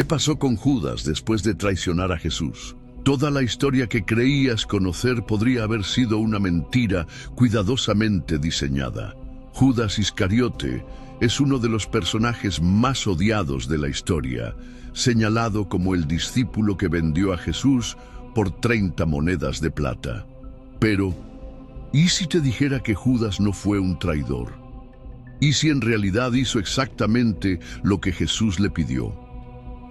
¿Qué pasó con Judas después de traicionar a Jesús? Toda la historia que creías conocer podría haber sido una mentira cuidadosamente diseñada. Judas Iscariote es uno de los personajes más odiados de la historia, señalado como el discípulo que vendió a Jesús por 30 monedas de plata. Pero, ¿y si te dijera que Judas no fue un traidor? ¿Y si en realidad hizo exactamente lo que Jesús le pidió?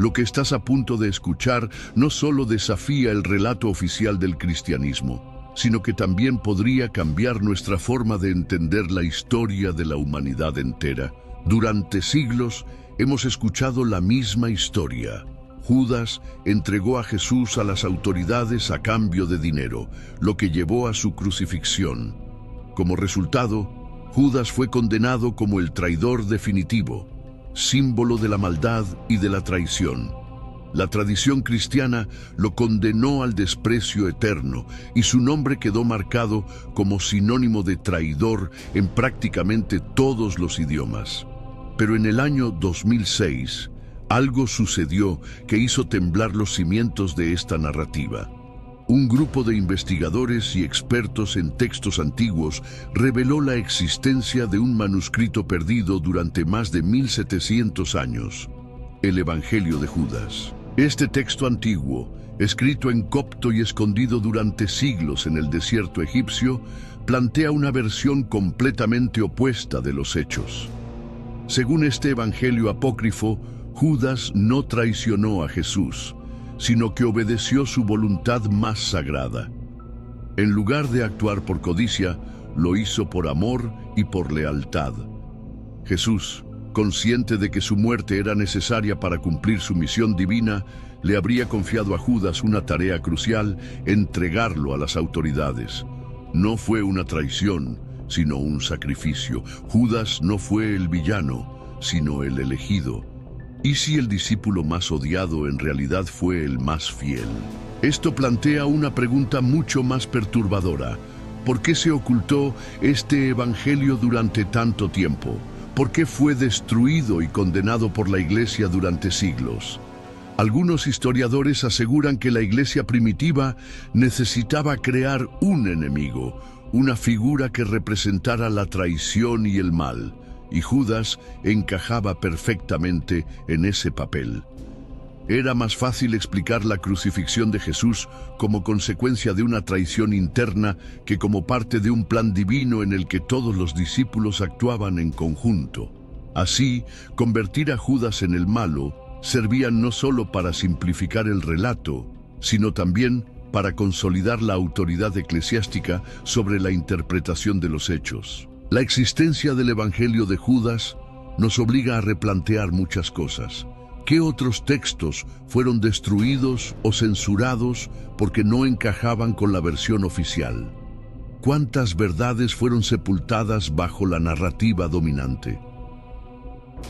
Lo que estás a punto de escuchar no solo desafía el relato oficial del cristianismo, sino que también podría cambiar nuestra forma de entender la historia de la humanidad entera. Durante siglos hemos escuchado la misma historia. Judas entregó a Jesús a las autoridades a cambio de dinero, lo que llevó a su crucifixión. Como resultado, Judas fue condenado como el traidor definitivo, símbolo de la maldad y de la traición. La tradición cristiana lo condenó al desprecio eterno y su nombre quedó marcado como sinónimo de traidor en prácticamente todos los idiomas. Pero en el año 2006, algo sucedió que hizo temblar los cimientos de esta narrativa. Un grupo de investigadores y expertos en textos antiguos reveló la existencia de un manuscrito perdido durante más de 1700 años, el Evangelio de Judas. Este texto antiguo, escrito en copto y escondido durante siglos en el desierto egipcio, plantea una versión completamente opuesta de los hechos. Según este Evangelio apócrifo, Judas no traicionó a Jesús, sino que obedeció su voluntad más sagrada. En lugar de actuar por codicia, lo hizo por amor y por lealtad. Jesús, consciente de que su muerte era necesaria para cumplir su misión divina, le habría confiado a Judas una tarea crucial: entregarlo a las autoridades. No fue una traición, sino un sacrificio. Judas no fue el villano, sino el elegido. ¿Y si el discípulo más odiado en realidad fue el más fiel? Esto plantea una pregunta mucho más perturbadora. ¿Por qué se ocultó este evangelio durante tanto tiempo? ¿Por qué fue destruido y condenado por la Iglesia durante siglos? Algunos historiadores aseguran que la Iglesia primitiva necesitaba crear un enemigo, una figura que representara la traición y el mal, y Judas encajaba perfectamente en ese papel. Era más fácil explicar la crucifixión de Jesús como consecuencia de una traición interna que como parte de un plan divino en el que todos los discípulos actuaban en conjunto. Así, convertir a Judas en el malo servía no solo para simplificar el relato, sino también para consolidar la autoridad eclesiástica sobre la interpretación de los hechos. La existencia del Evangelio de Judas nos obliga a replantear muchas cosas. ¿Qué otros textos fueron destruidos o censurados porque no encajaban con la versión oficial? ¿Cuántas verdades fueron sepultadas bajo la narrativa dominante?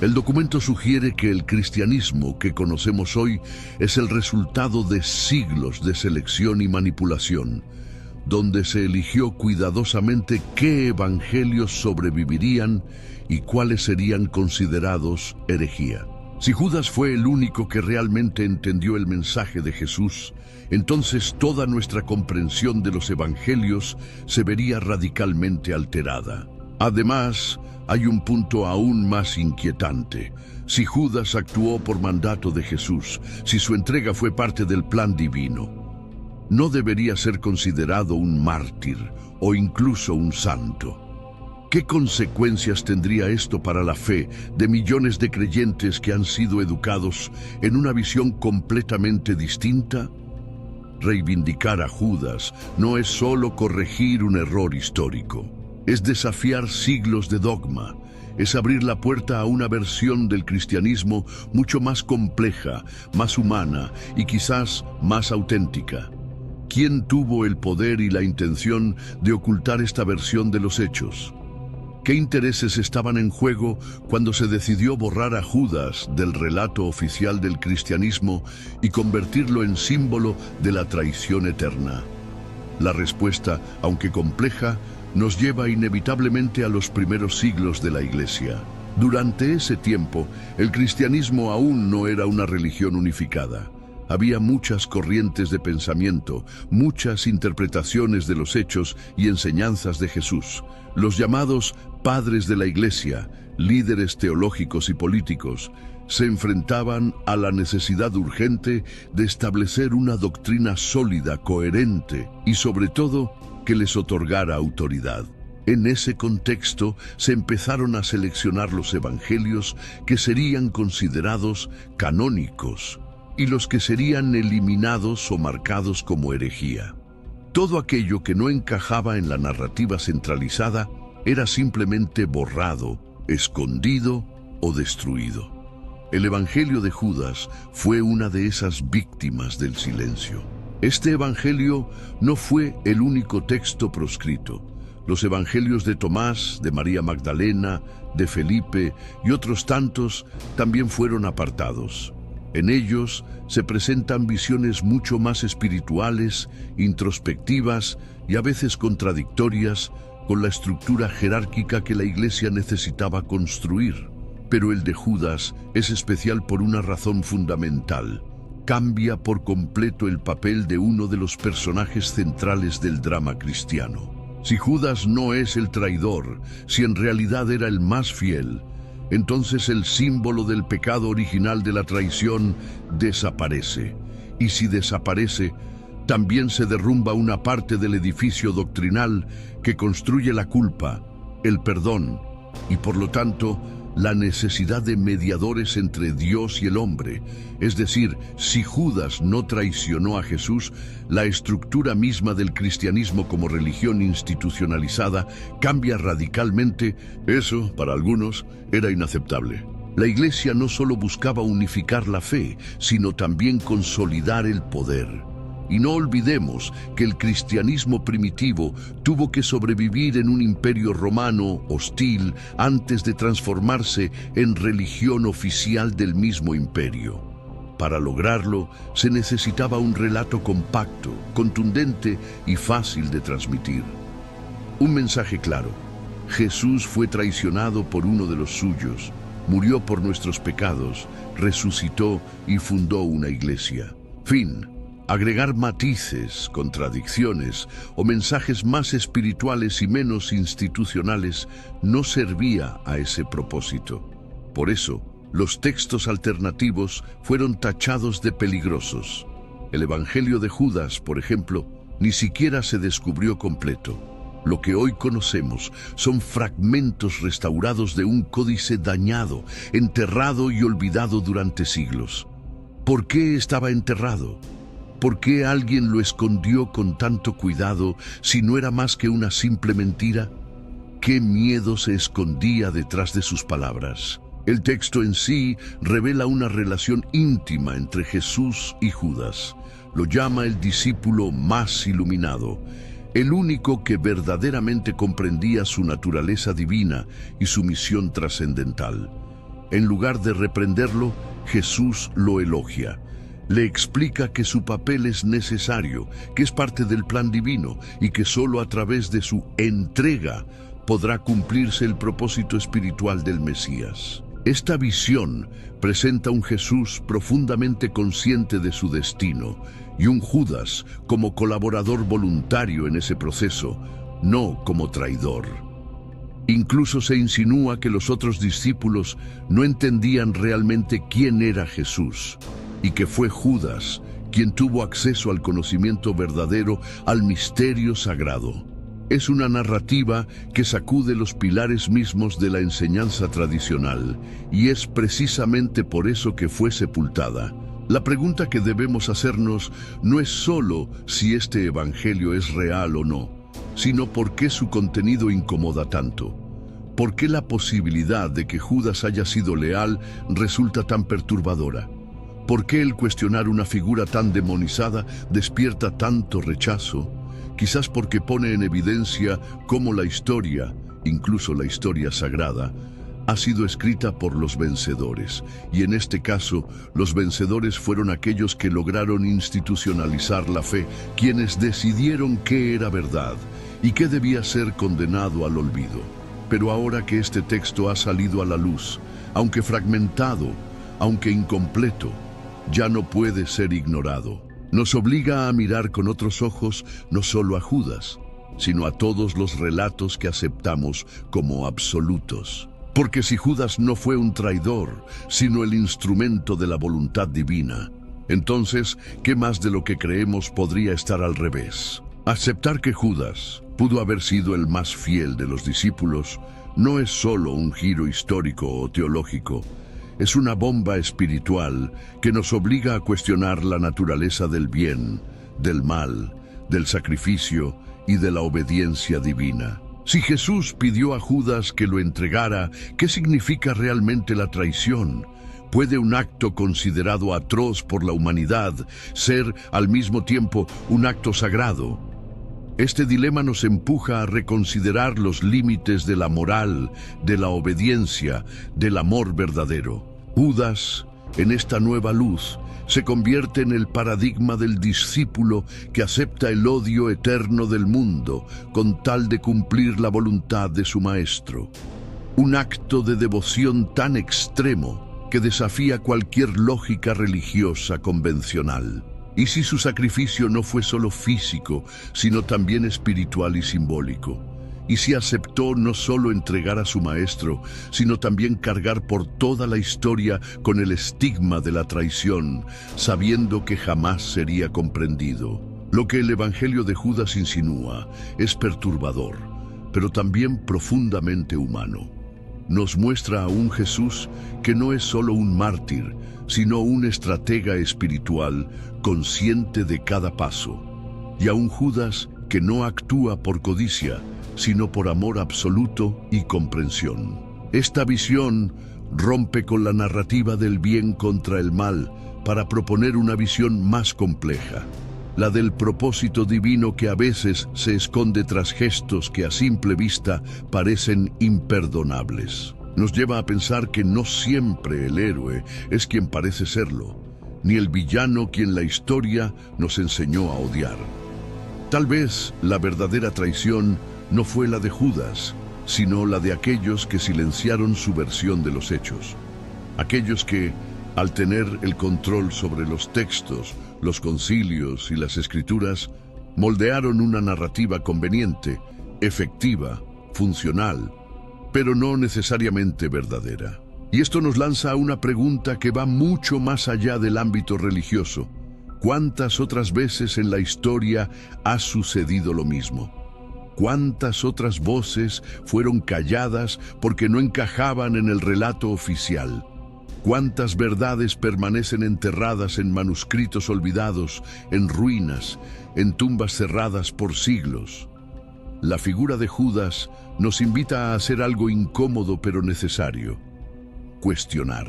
El documento sugiere que el cristianismo que conocemos hoy es el resultado de siglos de selección y manipulación, donde se eligió cuidadosamente qué evangelios sobrevivirían y cuáles serían considerados herejía. Si Judas fue el único que realmente entendió el mensaje de Jesús, entonces toda nuestra comprensión de los evangelios se vería radicalmente alterada. Además, hay un punto aún más inquietante. Si Judas actuó por mandato de Jesús, si su entrega fue parte del plan divino, no debería ser considerado un mártir o incluso un santo. ¿Qué consecuencias tendría esto para la fe de millones de creyentes que han sido educados en una visión completamente distinta? Reivindicar a Judas no es solo corregir un error histórico, es desafiar siglos de dogma, es abrir la puerta a una versión del cristianismo mucho más compleja, más humana y quizás más auténtica. ¿Quién tuvo el poder y la intención de ocultar esta versión de los hechos? ¿Qué intereses estaban en juego cuando se decidió borrar a Judas del relato oficial del cristianismo y convertirlo en símbolo de la traición eterna? La respuesta, aunque compleja, nos lleva inevitablemente a los primeros siglos de la Iglesia. Durante ese tiempo, el cristianismo aún no era una religión unificada. Había muchas corrientes de pensamiento, muchas interpretaciones de los hechos y enseñanzas de Jesús. Los llamados padres de la Iglesia, líderes teológicos y políticos, se enfrentaban a la necesidad urgente de establecer una doctrina sólida, coherente y sobre todo que les otorgara autoridad. En ese contexto se empezaron a seleccionar los evangelios que serían considerados canónicos y los que serían eliminados o marcados como herejía. Todo aquello que no encajaba en la narrativa centralizada era simplemente borrado, escondido o destruido. El Evangelio de Judas fue una de esas víctimas del silencio. Este Evangelio no fue el único texto proscrito. Los Evangelios de Tomás, de María Magdalena, de Felipe y otros tantos también fueron apartados. En ellos se presentan visiones mucho más espirituales, introspectivas y a veces contradictorias con la estructura jerárquica que la Iglesia necesitaba construir. Pero el de Judas es especial por una razón fundamental. Cambia por completo el papel de uno de los personajes centrales del drama cristiano. Si Judas no es el traidor, si en realidad era el más fiel, entonces el símbolo del pecado original de la traición desaparece. Y si desaparece, también se derrumba una parte del edificio doctrinal que construye la culpa, el perdón y por lo tanto la necesidad de mediadores entre Dios y el hombre. Es decir, si Judas no traicionó a Jesús, la estructura misma del cristianismo como religión institucionalizada cambia radicalmente. Eso, para algunos, era inaceptable. La Iglesia no solo buscaba unificar la fe, sino también consolidar el poder. Y no olvidemos que el cristianismo primitivo tuvo que sobrevivir en un imperio romano hostil antes de transformarse en religión oficial del mismo imperio. Para lograrlo, se necesitaba un relato compacto, contundente y fácil de transmitir. Un mensaje claro: Jesús fue traicionado por uno de los suyos, murió por nuestros pecados, resucitó y fundó una iglesia. Fin. Agregar matices, contradicciones o mensajes más espirituales y menos institucionales no servía a ese propósito. Por eso, los textos alternativos fueron tachados de peligrosos. El Evangelio de Judas, por ejemplo, ni siquiera se descubrió completo. Lo que hoy conocemos son fragmentos restaurados de un códice dañado, enterrado y olvidado durante siglos. ¿Por qué estaba enterrado? ¿Por qué alguien lo escondió con tanto cuidado si no era más que una simple mentira? ¿Qué miedo se escondía detrás de sus palabras? El texto en sí revela una relación íntima entre Jesús y Judas. Lo llama el discípulo más iluminado, el único que verdaderamente comprendía su naturaleza divina y su misión trascendental. En lugar de reprenderlo, Jesús lo elogia. Le explica que su papel es necesario, que es parte del plan divino y que solo a través de su entrega podrá cumplirse el propósito espiritual del Mesías. Esta visión presenta un Jesús profundamente consciente de su destino y un Judas como colaborador voluntario en ese proceso, no como traidor. Incluso se insinúa que los otros discípulos no entendían realmente quién era Jesús, y que fue Judas quien tuvo acceso al conocimiento verdadero, al misterio sagrado. Es una narrativa que sacude los pilares mismos de la enseñanza tradicional, y es precisamente por eso que fue sepultada. La pregunta que debemos hacernos no es solo si este evangelio es real o no, sino por qué su contenido incomoda tanto. ¿Por qué la posibilidad de que Judas haya sido leal resulta tan perturbadora? ¿Por qué el cuestionar una figura tan demonizada despierta tanto rechazo? Quizás porque pone en evidencia cómo la historia, incluso la historia sagrada, ha sido escrita por los vencedores. Y en este caso, los vencedores fueron aquellos que lograron institucionalizar la fe, quienes decidieron qué era verdad y qué debía ser condenado al olvido. Pero ahora que este texto ha salido a la luz, aunque fragmentado, aunque incompleto, ya no puede ser ignorado. Nos obliga a mirar con otros ojos no solo a Judas, sino a todos los relatos que aceptamos como absolutos. Porque si Judas no fue un traidor, sino el instrumento de la voluntad divina, entonces, ¿qué más de lo que creemos podría estar al revés? Aceptar que Judas pudo haber sido el más fiel de los discípulos no es solo un giro histórico o teológico, es una bomba espiritual que nos obliga a cuestionar la naturaleza del bien, del mal, del sacrificio y de la obediencia divina. Si Jesús pidió a Judas que lo entregara, ¿qué significa realmente la traición? ¿Puede un acto considerado atroz por la humanidad ser al mismo tiempo un acto sagrado? Este dilema nos empuja a reconsiderar los límites de la moral, de la obediencia, del amor verdadero. Judas, en esta nueva luz, se convierte en el paradigma del discípulo que acepta el odio eterno del mundo con tal de cumplir la voluntad de su maestro. Un acto de devoción tan extremo que desafía cualquier lógica religiosa convencional. ¿Y si su sacrificio no fue solo físico, sino también espiritual y simbólico? ¿Y si aceptó no solo entregar a su maestro, sino también cargar por toda la historia con el estigma de la traición, sabiendo que jamás sería comprendido? Lo que el Evangelio de Judas insinúa es perturbador, pero también profundamente humano. Nos muestra a un Jesús que no es solo un mártir, sino un estratega espiritual consciente de cada paso, y a un Judas que no actúa por codicia, sino por amor absoluto y comprensión. Esta visión rompe con la narrativa del bien contra el mal para proponer una visión más compleja, la del propósito divino que a veces se esconde tras gestos que a simple vista parecen imperdonables. Nos lleva a pensar que no siempre el héroe es quien parece serlo, ni el villano quien la historia nos enseñó a odiar. Tal vez la verdadera traición no fue la de Judas, sino la de aquellos que silenciaron su versión de los hechos. Aquellos que, al tener el control sobre los textos, los concilios y las escrituras, moldearon una narrativa conveniente, efectiva, funcional, pero no necesariamente verdadera. Y esto nos lanza a una pregunta que va mucho más allá del ámbito religioso. ¿Cuántas otras veces en la historia ha sucedido lo mismo? ¿Cuántas otras voces fueron calladas porque no encajaban en el relato oficial? ¿Cuántas verdades permanecen enterradas en manuscritos olvidados, en ruinas, en tumbas cerradas por siglos? La figura de Judas nos invita a hacer algo incómodo pero necesario: cuestionar.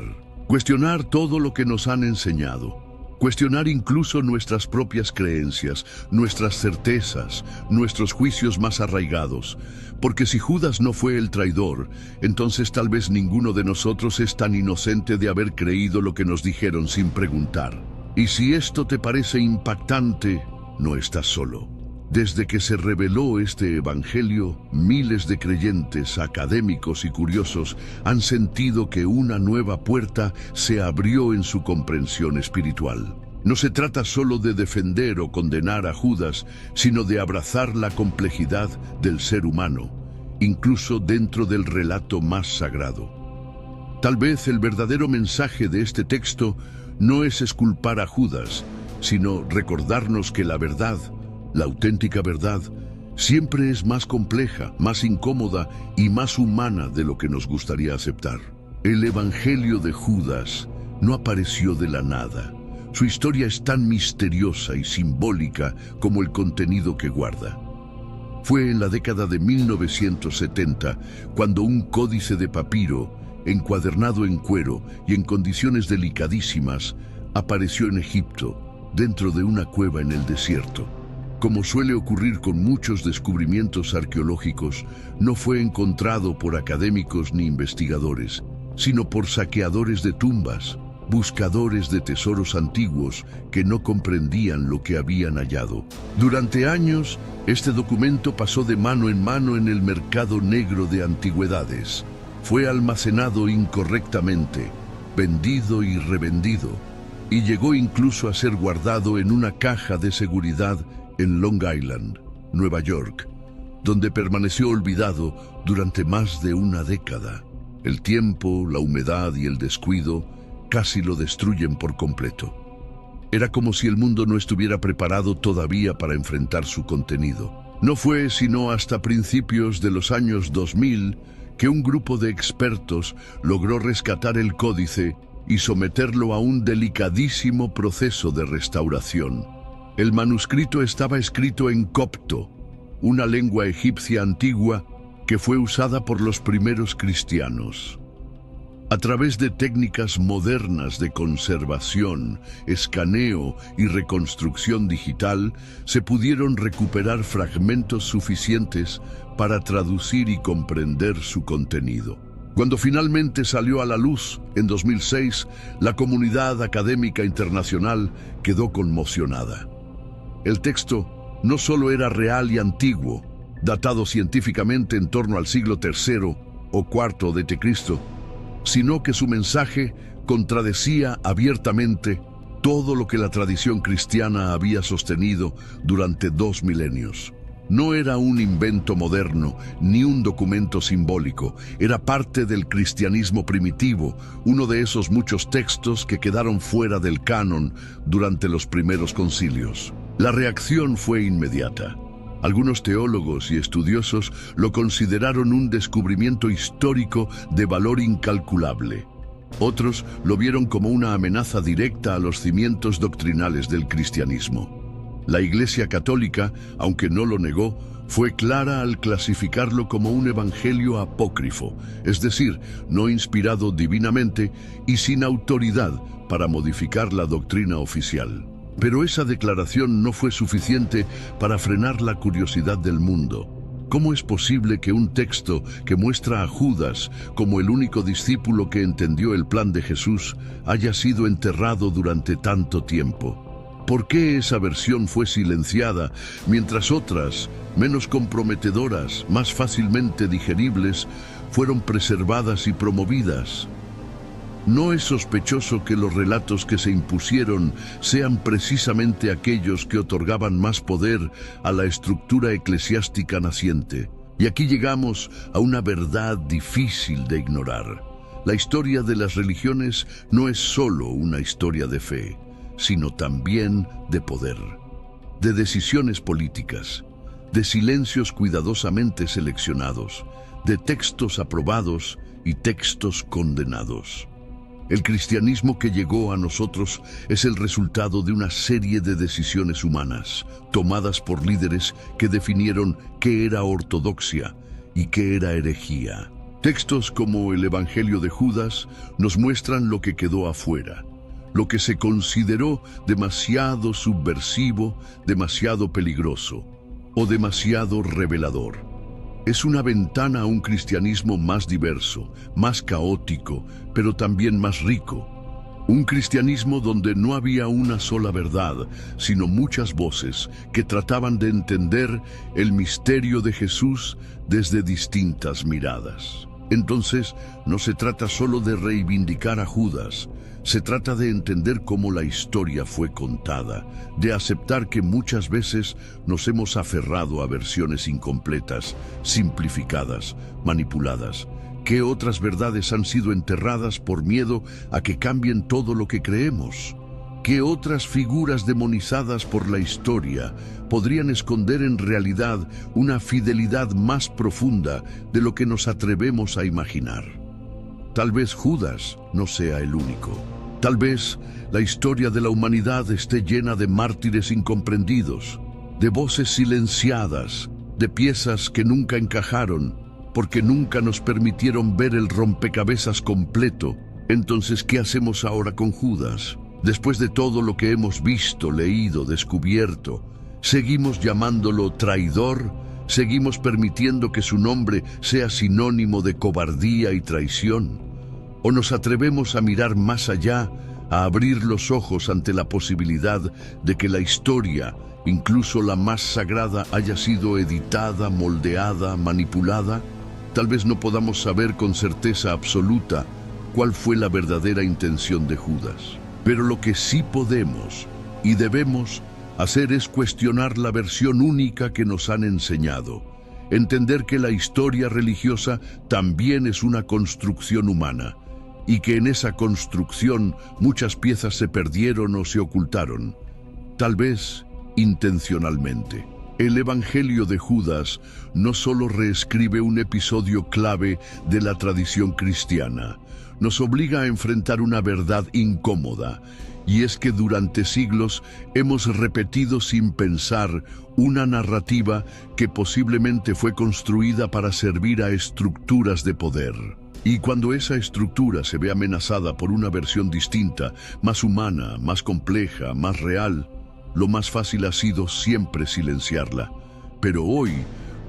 Cuestionar todo lo que nos han enseñado. Cuestionar incluso nuestras propias creencias, nuestras certezas, nuestros juicios más arraigados. Porque si Judas no fue el traidor, entonces tal vez ninguno de nosotros es tan inocente de haber creído lo que nos dijeron sin preguntar. Y si esto te parece impactante, no estás solo. Desde que se reveló este evangelio, miles de creyentes, académicos y curiosos han sentido que una nueva puerta se abrió en su comprensión espiritual. No se trata solo de defender o condenar a Judas, sino de abrazar la complejidad del ser humano, incluso dentro del relato más sagrado. Tal vez el verdadero mensaje de este texto no es exculpar a Judas, sino recordarnos que la verdad, la auténtica verdad, siempre es más compleja, más incómoda y más humana de lo que nos gustaría aceptar. El Evangelio de Judas no apareció de la nada. Su historia es tan misteriosa y simbólica como el contenido que guarda. Fue en la década de 1970 cuando un códice de papiro, encuadernado en cuero y en condiciones delicadísimas, apareció en Egipto, dentro de una cueva en el desierto. Como suele ocurrir con muchos descubrimientos arqueológicos, no fue encontrado por académicos ni investigadores, sino por saqueadores de tumbas, buscadores de tesoros antiguos que no comprendían lo que habían hallado. Durante años, este documento pasó de mano en el mercado negro de antigüedades. Fue almacenado incorrectamente, vendido y revendido, y llegó incluso a ser guardado en una caja de seguridad en Long Island, Nueva York, donde permaneció olvidado durante más de una década. El tiempo, la humedad y el descuido casi lo destruyen por completo. Era como si el mundo no estuviera preparado todavía para enfrentar su contenido. No fue sino hasta principios de los años 2000 que un grupo de expertos logró rescatar el códice y someterlo a un delicadísimo proceso de restauración. El manuscrito estaba escrito en copto, una lengua egipcia antigua que fue usada por los primeros cristianos. A través de técnicas modernas de conservación, escaneo y reconstrucción digital, se pudieron recuperar fragmentos suficientes para traducir y comprender su contenido. Cuando finalmente salió a la luz, en 2006, la comunidad académica internacional quedó conmocionada. El texto no solo era real y antiguo, datado científicamente en torno al siglo III o IV d.C., sino que su mensaje contradecía abiertamente todo lo que la tradición cristiana había sostenido durante 2 milenios. No era un invento moderno, ni un documento simbólico, era parte del cristianismo primitivo, uno de esos muchos textos que quedaron fuera del canon durante los primeros concilios. La reacción fue inmediata. Algunos teólogos y estudiosos lo consideraron un descubrimiento histórico de valor incalculable. Otros lo vieron como una amenaza directa a los cimientos doctrinales del cristianismo. La Iglesia Católica, aunque no lo negó, fue clara al clasificarlo como un evangelio apócrifo, es decir, no inspirado divinamente y sin autoridad para modificar la doctrina oficial. Pero esa declaración no fue suficiente para frenar la curiosidad del mundo. ¿Cómo es posible que un texto que muestra a Judas como el único discípulo que entendió el plan de Jesús haya sido enterrado durante tanto tiempo? ¿Por qué esa versión fue silenciada mientras otras, menos comprometedoras, más fácilmente digeribles, fueron preservadas y promovidas? No es sospechoso que los relatos que se impusieron sean precisamente aquellos que otorgaban más poder a la estructura eclesiástica naciente. Y aquí llegamos a una verdad difícil de ignorar. La historia de las religiones no es solo una historia de fe, sino también de poder, de decisiones políticas, de silencios cuidadosamente seleccionados, de textos aprobados y textos condenados. El cristianismo que llegó a nosotros es el resultado de una serie de decisiones humanas, tomadas por líderes que definieron qué era ortodoxia y qué era herejía. Textos como el Evangelio de Judas nos muestran lo que quedó afuera, lo que se consideró demasiado subversivo, demasiado peligroso o demasiado revelador. Es una ventana a un cristianismo más diverso, más caótico, pero también más rico. Un cristianismo donde no había una sola verdad, sino muchas voces que trataban de entender el misterio de Jesús desde distintas miradas. Entonces, no se trata solo de reivindicar a Judas, se trata de entender cómo la historia fue contada, de aceptar que muchas veces nos hemos aferrado a versiones incompletas, simplificadas, manipuladas, que otras verdades han sido enterradas por miedo a que cambien todo lo que creemos, que otras figuras demonizadas por la historia podrían esconder en realidad una fidelidad más profunda de lo que nos atrevemos a imaginar. Tal vez Judas no sea el único. Tal vez la historia de la humanidad esté llena de mártires incomprendidos, de voces silenciadas, de piezas que nunca encajaron, porque nunca nos permitieron ver el rompecabezas completo. Entonces, ¿qué hacemos ahora con Judas? Después de todo lo que hemos visto, leído, descubierto, ¿seguimos llamándolo traidor? ¿Seguimos permitiendo que su nombre sea sinónimo de cobardía y traición? ¿O nos atrevemos a mirar más allá, a abrir los ojos ante la posibilidad de que la historia, incluso la más sagrada, haya sido editada, moldeada, manipulada. Tal vez no podamos saber con certeza absoluta cuál fue la verdadera intención de Judas. Pero lo que sí podemos y debemos hacer es cuestionar la versión única que nos han enseñado. Entender que la historia religiosa también es una construcción humana y que en esa construcción muchas piezas se perdieron o se ocultaron, tal vez intencionalmente. El Evangelio de Judas no solo reescribe un episodio clave de la tradición cristiana, nos obliga a enfrentar una verdad incómoda, y es que durante siglos hemos repetido sin pensar una narrativa que posiblemente fue construida para servir a estructuras de poder. Y cuando esa estructura se ve amenazada por una versión distinta, más humana, más compleja, más real, lo más fácil ha sido siempre silenciarla. Pero hoy,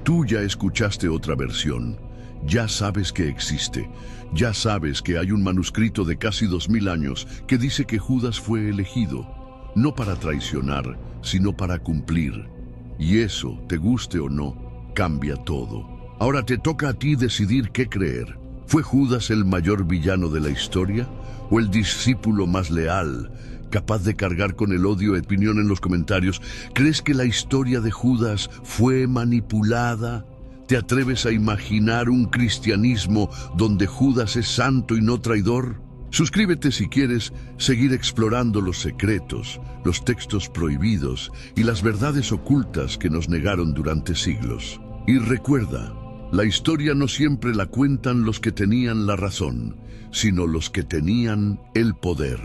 tú ya escuchaste otra versión. Ya sabes que existe. Ya sabes que hay un manuscrito de casi 2000 años que dice que Judas fue elegido, no para traicionar, sino para cumplir. Y eso, te guste o no, cambia todo. Ahora te toca a ti decidir qué creer. ¿Fue Judas el mayor villano de la historia? ¿O el discípulo más leal, capaz de cargar con el odio? Opinión en los comentarios. ¿Crees que la historia de Judas fue manipulada? ¿Te atreves a imaginar un cristianismo donde Judas es santo y no traidor? Suscríbete si quieres seguir explorando los secretos, los textos prohibidos y las verdades ocultas que nos negaron durante siglos. Y recuerda, la historia no siempre la cuentan los que tenían la razón, sino los que tenían el poder.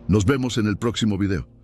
Nos vemos en el próximo video.